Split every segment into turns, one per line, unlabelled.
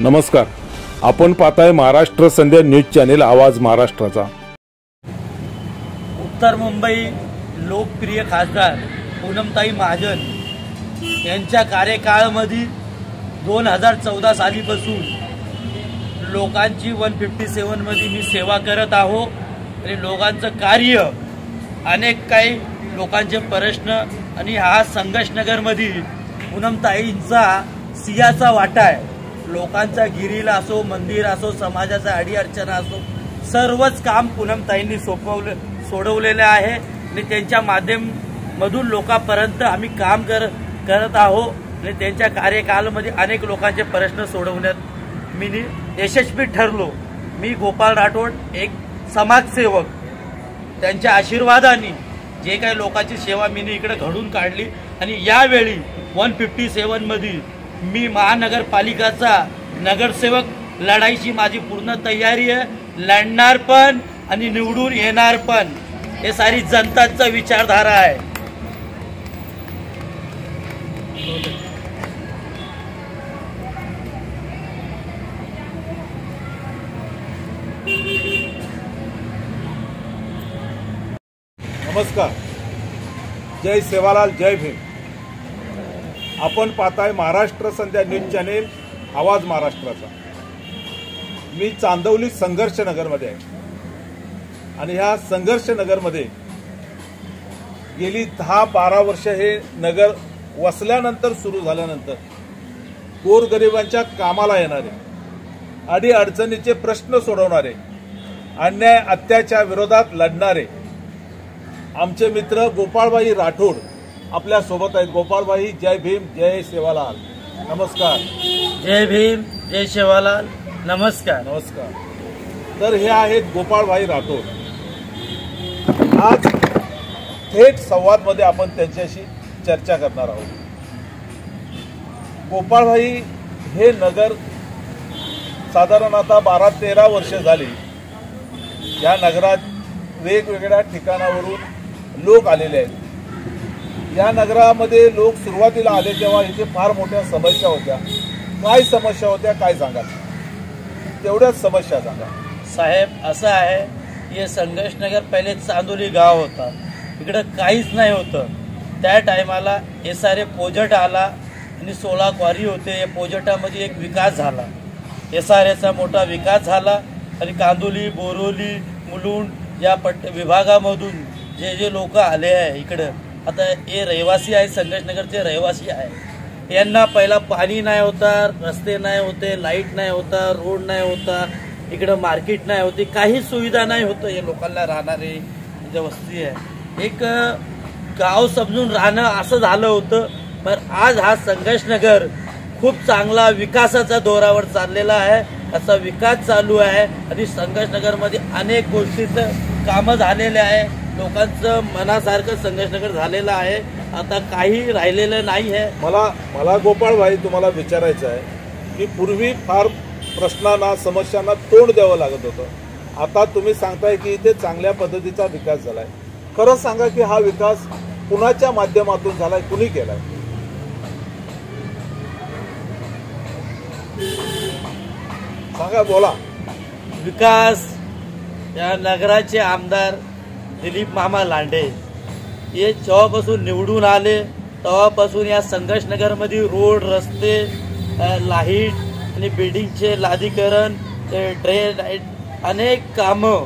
नमस्कार, आपण पाहताय महाराष्ट्र संध्या न्यूज चॅनेल आवाज महाराष्ट्राचा।
उत्तर मुंबई लोकप्रिय खासदार पूनमताई महाजन यांच्या कार्यकाळामध्ये 2014 सालीपासून लोकांची 157 मध्ये मी सेवा करत आहो आणि लोकांचं कार्य अनेक काही लोकांचे प्रश्न आणि हा संघर्षनगरमध्ये पूनमताईंचा सिंहाचा वाटा आहे। लोकांचा गिरीला असो, मंदिर असो, समाजाचा अडीअडचण असो, सर्वच काम पूनमताईंनी सोडवलेले आहे आणि त्यांच्या माध्यमातून लोकांपर्यंत आम्ही काम करत आहोत आणि त्यांच्या कार्यकाळामध्ये अनेक लोकांचे प्रश्न सोडवण्यात मी यशस्वी ठरलो। मी गोपाळ राठोड एक समाजसेवक, त्यांच्या आशीर्वादाने जे काही लोकांची सेवा मी इकडे घडून काढली आणि यावेळी 157 मध्ये मी महानगरपालिकाचा नगरसेवक लढाईची माझी पूर्ण तयारी आहे। लढणार पण आणि निवडून येणार पण, हे सारी जनताचा विचारधारा आहे।
नमस्कार, जय सेवालाल, जय भीम। आपण पाहताय महाराष्ट्र संध्या न्यूज चॅनेल आवाज महाराष्ट्राचा। मी चांदवली संघर्ष नगरमध्ये आहे आणि ह्या संघर्ष नगरमध्ये गेली 10-12 वर्ष हे नगर वसल्यानंतर सुरू झाल्यानंतर गोरगरिबांच्या कामाला येणारे, अडीअडचणीचे प्रश्न सोडवणारे, अन्याय अत्याचार विरोधात लढणारे आमचे मित्र गोपाळभाई राठोड आपल्या सोबत आहेत। गोपाळभाई, जय भीम, जय सेवालाल, नमस्कार।
जय भीम, जय सेवालाल, नमस्कार।
नमस्कार। तर हे आहेत गोपाळभाई राठोड। आज थेट संवादमध्ये आपण त्यांच्याशी चर्चा करणार आहोत। गोपाळभाई हे नगर साधारण आता 12-13 वर्ष झाली या नगरात वेगवेगळ्या ठिकाणावरून लोक आलेले आहेत। या नगरामध्ये लोक सुरुवातीला आले तेव्हा इथे फार मोठ्या समस्या होत्या। काय समस्या होत्या, काय सांगा, तेवढ्याच समस्या सांगा
साहेब। असं आहे, हे संघर्षनगर पहिले चांदोली गाव होता, इकडे काहीच नाही होतं। त्या टायमाला SRA प्रोजेक्ट आला आणि 16 क्वारी होते। या प्रोजेक्टामध्ये एक विकास झाला, SRAचा मोठा विकास झाला आणि कांदोली, बोरोली, मुलुंड या विभागामधून जे लोक आले आहे इकडं, आता हे रहिवासी आहे, संघर्षनगरचे रहिवासी आहे। यांना पहिला पाणी नाही होता, रस्ते नाही होते, लाईट नाही होता, रोड नाही होता, इकडं मार्केट नाही होती, काही सुविधा नाही होतं। हे लोकांना राहणारे जे वस्ती आहे, एक गाव समजून राहणं असं झालं होतं। पण आज हा संघर्षनगर खूप चांगला विकासाच्या दौरावर चाललेला आहे। असा विकास चालू आहे आणि संघर्षनगरमध्ये अनेक गोष्टीचं कामं झालेले आहे। लोकांचं मनासारखं संघर्षनगर झालेलं आहे, आता काही राहिलेलं नाही आहे।
मला गोपाळभाई तुम्हाला विचारायचं आहे की पूर्वी फार प्रश्नांना, समस्यांना तोंड द्यावं लागत होतं, आता तुम्ही सांगताय की इथे चांगल्या पद्धतीचा विकास झालाय। खरं सांगा की हा विकास कुणाच्या माध्यमातून झालाय, कुणी केलाय, सांगा, बोला।
विकास या नगराचे आमदार दिलीप मामा लांडे हे जेव्हापासून निवडून आले तेव्हापासून या संघर्षनगरमध्ये रोड, रस्ते, लाईट आणि बिल्डिंगचे लादीकरण, ड्रेन, अनेक कामं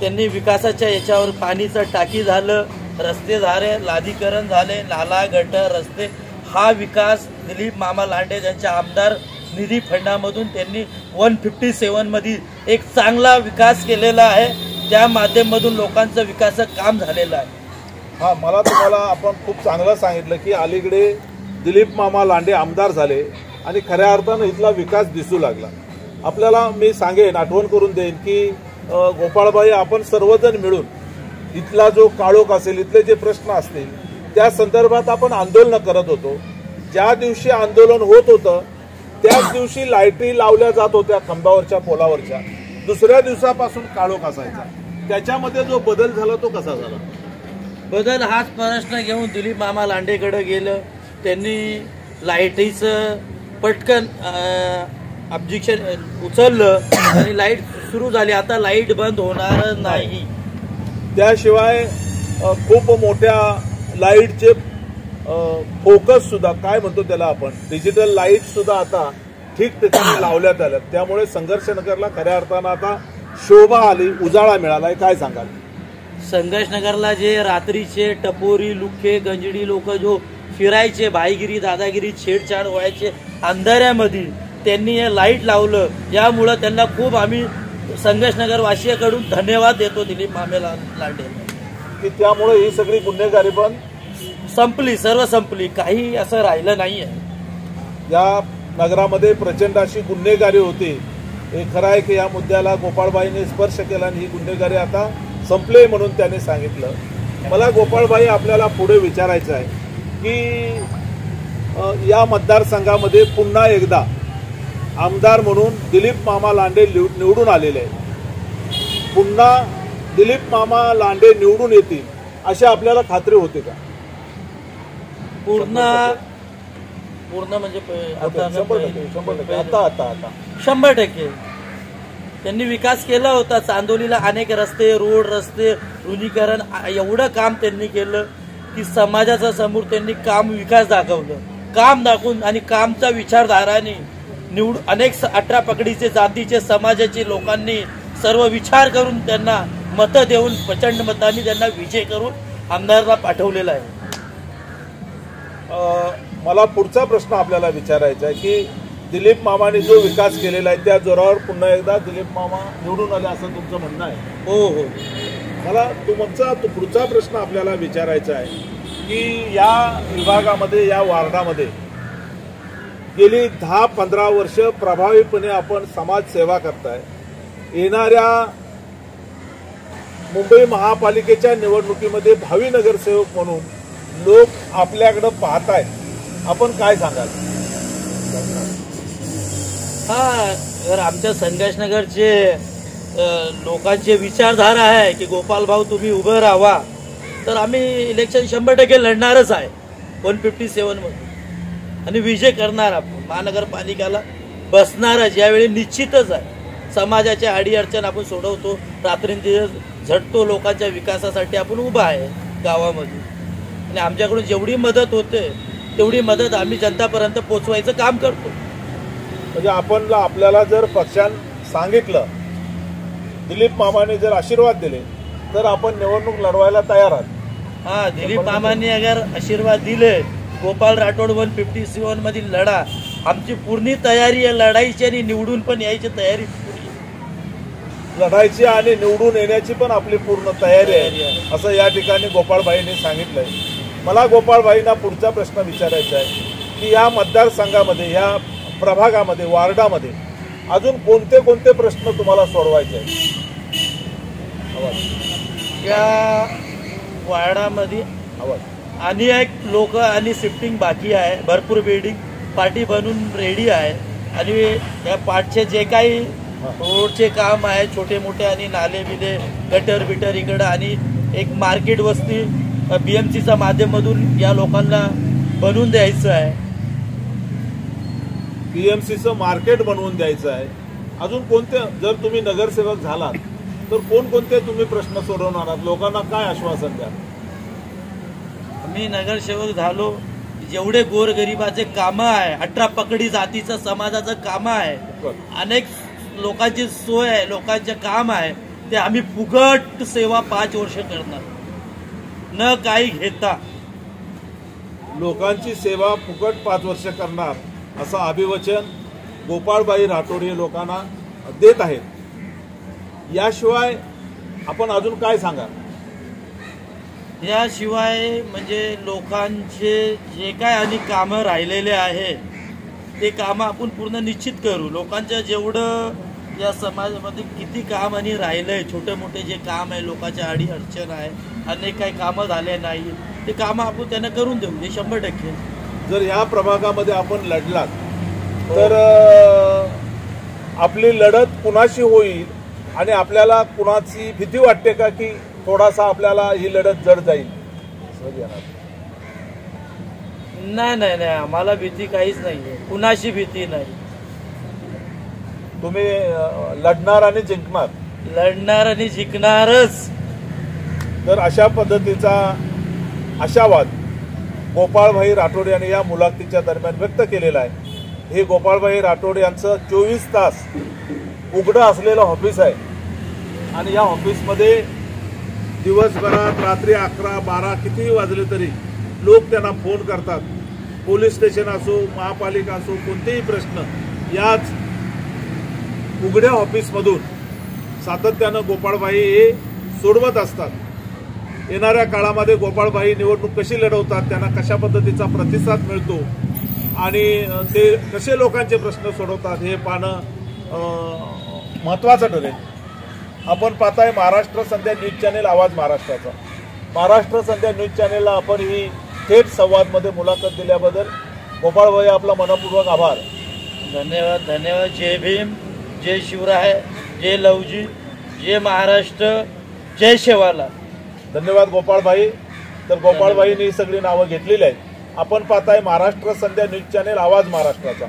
त्यांनी विकासाच्या याच्यावर, पाणीचं टाकी झालं, रस्ते झाले, लादीकरण झाले, नाला, गटर, रस्ते, हा विकास दिलीप मामा लांडे यांच्या आमदार निधी फंडामधून त्यांनी 157 मध्ये एक चांगला विकास केलेला आहे। त्या माध्यमातून लोकांचं विकासाचं काम झालेलं आहे।
हा, मला तुम्हाला आपण खूप चांगलं सांगितलं की अलीकडे दिलीप मामा लांडे आमदार झाले आणि खऱ्या अर्थानं इथला विकास दिसू लागला। आपल्याला मी सांगेन, आठवण करून देईन की गोपाळभाई, आपण सर्वजण मिळून इथला जो काळोख असेल, इथले जे प्रश्न असतील त्या संदर्भात आपण आंदोलन करत होतो। ज्या दिवशी आंदोलन होत होतं त्याच दिवशी लाईटी लावल्या जात होत्या खांबावरच्या, पोलावरच्या। दुसऱ्या दिवसापासून काळोख असायचा। त्याच्यामध्ये जो बदल झाला तो कसा झाला?
बदल हाच प्रश्न घेऊन दिलीप मामा लांडेकडे गेलं। त्यांनी लाईटीचं पटकन ऑब्जेक्शन उचललं आणि लाईट सुरू झाली. आता लाईट बंद होणार नाही.
त्याशिवाय खूप मोठ्या लाईटचे फोकस सुद्धा काय म्हणतो त्याला आपण डिजिटल लाईट सुद्धा आता ठिकठिकाणी लावण्यात आल्या. त्यामुळे संघर्ष नगरला खऱ्या अर्थानं आता शोभा आली, उजाळा मिळालाय. काय सांगाल?
संघर्ष नगरला जे रात्रीचे टपोरी लुखे गंजडी लोक जो फिरायचे, भाईगिरी दादागिरी छेडछाड व्हायचे अंधाऱ्यामध्ये, त्यांनी हे लाईट लावलं. यामुळं त्यांना खूप आम्ही संघर्ष नगर वासियाकडून धन्यवाद देतो दिलीप मामेला लांडे
की त्यामुळे ही सगळी गुन्हेगारी पण
संपली, सर्व संपली. काही असं राहिलं नाहीये.
या नगरामध्ये प्रचंड अशी गुन्हेगारी होती. हे खरं आहे की या मुद्द्याला गोपाळबाईने स्पर्श केला आणि ही गुन्हेगारी आता संपले म्हणून त्याने सांगितलं. मला गोपाळबाई आपल्याला पुढे विचारायचं आहे की या मतदारसंघामध्ये पुन्हा एकदा आमदार म्हणून दिलीप मामा लांडे निवडून आलेले आहेत. पुन्हा दिलीप मामा लांडे निवडून येतील अशी आपल्याला खात्री होते का?
पूर्ण म्हणजे 100% त्यांनी विकास केला होता. चांदोलीला अनेक रस्ते, रोड, रस्ते रुंदीकरण एवढं काम त्यांनी केलं की समाजाच्या समोर त्यांनी काम विकास दाखवलं. काम दाखवून आणि कामचा विचारधाराने अनेक 18 पकडीचे जातीचे समाजाचे लोकांनी सर्व विचार करून त्यांना मतं देऊन प्रचंड मतांनी त्यांना विजय करून आमदारला पाठवलेला आहे.
मला पुढचा प्रश्न आपल्याला विचारायचा आहे की दिलीप मामाने जो विकास केलेला आहे त्या जोरावर पुन्हा एकदा दिलीप मामा निवडून आले असं तुमचं म्हणणं आहे?
हो.
मला तुमचा पुढचा प्रश्न आपल्याला विचारायचा आहे की या विभागामध्ये, या वार्डामध्ये गेली 10-15 वर्ष प्रभावीपणे आपण समाजसेवा करताय. येणाऱ्या मुंबई महापालिकेच्या निवडणुकीमध्ये भावी नगरसेवक म्हणून लोक आपल्याकडे पाहतायत. आपण काय सांगाल?
तर आमच्या संघर्ष नगरचे लोकांचे विचारधारा आहे की गोपाल भाऊ तुम्ही उभं राहा, तर आम्ही इलेक्शन 100% लढणारच आहे 157 मध्ये आणि विजय करणार. आपण महानगरपालिकेला बसणारच यावेळी निश्चितच आहे. समाजाच्या अडीअडचण आपण सोडवतो, रात्रींदिवस झटतो, लोकांच्या विकासासाठी आपण उभा आहे गावामध्ये आणि आमच्याकडून जेवढी मदत होते तेवढी मदत आम्ही जनतापर्यंत पोचवायचं काम करतो.
म्हणजे आपल्याला जर पक्षानं सांगितलं, दिलीप मामाने जर आशीर्वाद दिले तर आपण निवडणूक लढवायला तयार आहात.
दिलीप मामांनी अगर आशीर्वाद दिले, गोपाल राठोड 157 मधील लढा, आमची पूर्ण तयारी आहे लढाईची आणि निवडून पण यायची तयारी
लढायची आणि निवडून येण्याची पण आपली पूर्ण तयारी आहे असं या ठिकाणी गोपाळबाईंनी सांगितलंय. मला गोपाळबाईंना पुढचा प्रश्न विचारायचा आहे की या मतदारसंघामध्ये, या प्रभागामध्ये, वार्डामध्ये अजून कोणते कोणते प्रश्न तुम्हाला सोडवायचे आहेत?
या वार्डामध्ये अनेक लोक आणि शिफ्टिंग बाकी आहे. भरपूर बिल्डिंग पार्टी बनून रेडी आहे आणि या पाठचे जे काही रोडचे काम आहे, छोटे मोठे आणि नाले बिले, गटर बिटर इकडं आणि एक मार्केट वस्ती BMCच्या माध्यमातून या लोकांना बनवून द्यायचं आहे.
BMCचं मार्केट बनवून द्यायचं आहे. अजून कोणते, जर तुम्ही नगरसेवक झालात तर कोणकोणते तुम्ही प्रश्न सोडवणार आहात? लोकांना काय आश्वासन द्या?
मी नगरसेवक झालो, जेवढे गोरगरिबाचे कामं आहे, 18 पकडी जातीचं समाजाचं कामं आहे, अनेक लोकांची सोय आहे, लोकांचे काम आहे, ते आम्ही फुकट सेवा 5 वर्ष करणार, न काही घेता.
लोकांची सेवा फुकट 5 वर्ष करणार असं अभिवचन गोपाळबाई राठोड हे लोकांना देत आहेत. याशिवाय आपण अजून काय सांगा?
याशिवाय म्हणजे लोकांचे जे काय आणि कामं राहिलेले आहे ते कामं आपण पूर्ण निश्चित करू. लोकांच्या जेवढं या समाजामध्ये किती काम आणि राहिलंय, छोटे मोठे जे काम आहे, लोकांच्या अडीअडचण आहे, अनेक काही कामं झाले नाही, ते कामं आपण त्यांना करून देऊ. हे 100%.
जर या प्रभागामध्ये आपण लढलात तर आपली लढत कुणाशी होईल आणि आपल्याला कुणाची भीती वाटते का की थोडासा आपल्याला ही लढत जड जाईल?
नाही नाही नाही, आम्हाला भीती काहीच नाहीये, कुणाशी भीती नाही.
तुम्ही लढणार आणि जिंकणार.
लढणार आणि जिंकणारच.
तर अशा पद्धतीचा आशावाद गोपाळभाई राठोड यांनी या मुलाखतीच्या दरम्यान व्यक्त केलेला आहे. हे गोपाळभाई राठोड यांचं 24 तास उघडं असलेलं ऑफिस आहे आणि या ऑफिसमध्ये दिवसभरात रात्री 11-12 कितीही वाजले तरी लोक त्यांना फोन करतात. पोलीस स्टेशन असो, महापालिका असो, कोणतेही प्रश्न याच उघड्या ऑफिसमधून सातत्यानं गोपाळभाई हे सोडवत असतात. येणाऱ्या काळामध्ये गोपाळभाई निवडणूक कशी लढवतात, त्यांना कशा पद्धतीचा प्रतिसाद मिळतो आणि ते कसे लोकांचे प्रश्न सोडवतात हे पाहणं महत्त्वाचं ठरेल. आपण पाहताय महाराष्ट्र संध्या न्यूज चॅनेल, आवाज महाराष्ट्राचा. महाराष्ट्र संध्या न्यूज चॅनेलला आपण ही थेट संवादमध्ये मुलाखत दिल्याबद्दल गोपाळभाई आपला मनपूर्वक आभार.
धन्यवाद. धन्यवाद. जय भीम, जय शिवराय, जय लवजी, जय महाराष्ट्र, जय शेवाला.
धन्यवाद गोपाळभाई. तर गोपाळभाईंनी ही सगळी नावं घेतलेली आहेत. आपण पाहताय महाराष्ट्र संध्या न्यूज चॅनेल, आवाज महाराष्ट्राचा.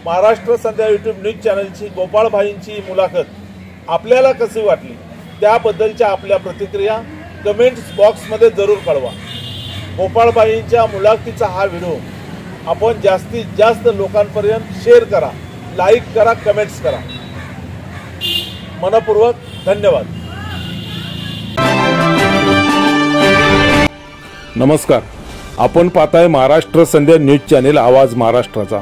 महाराष्ट्र संध्या यूट्यूब न्यूज चॅनलची गोपाळभाईंची मुलाखत आपल्याला कशी वाटली त्याबद्दलच्या आपल्या प्रतिक्रिया कमेंट्स बॉक्समध्ये जरूर कळवा. गोपाळभाईंच्या मुलाखतीचा हा व्हिडिओ आपण जास्तीत जास्त लोकांपर्यंत शेअर करा, लाईक करा, कमेंट्स करा. मनपूर्वक धन्यवाद. नमस्कार. आपण पाहताय महाराष्ट्र संध्या न्यूज चॅनेल, आवाज महाराष्ट्राचा.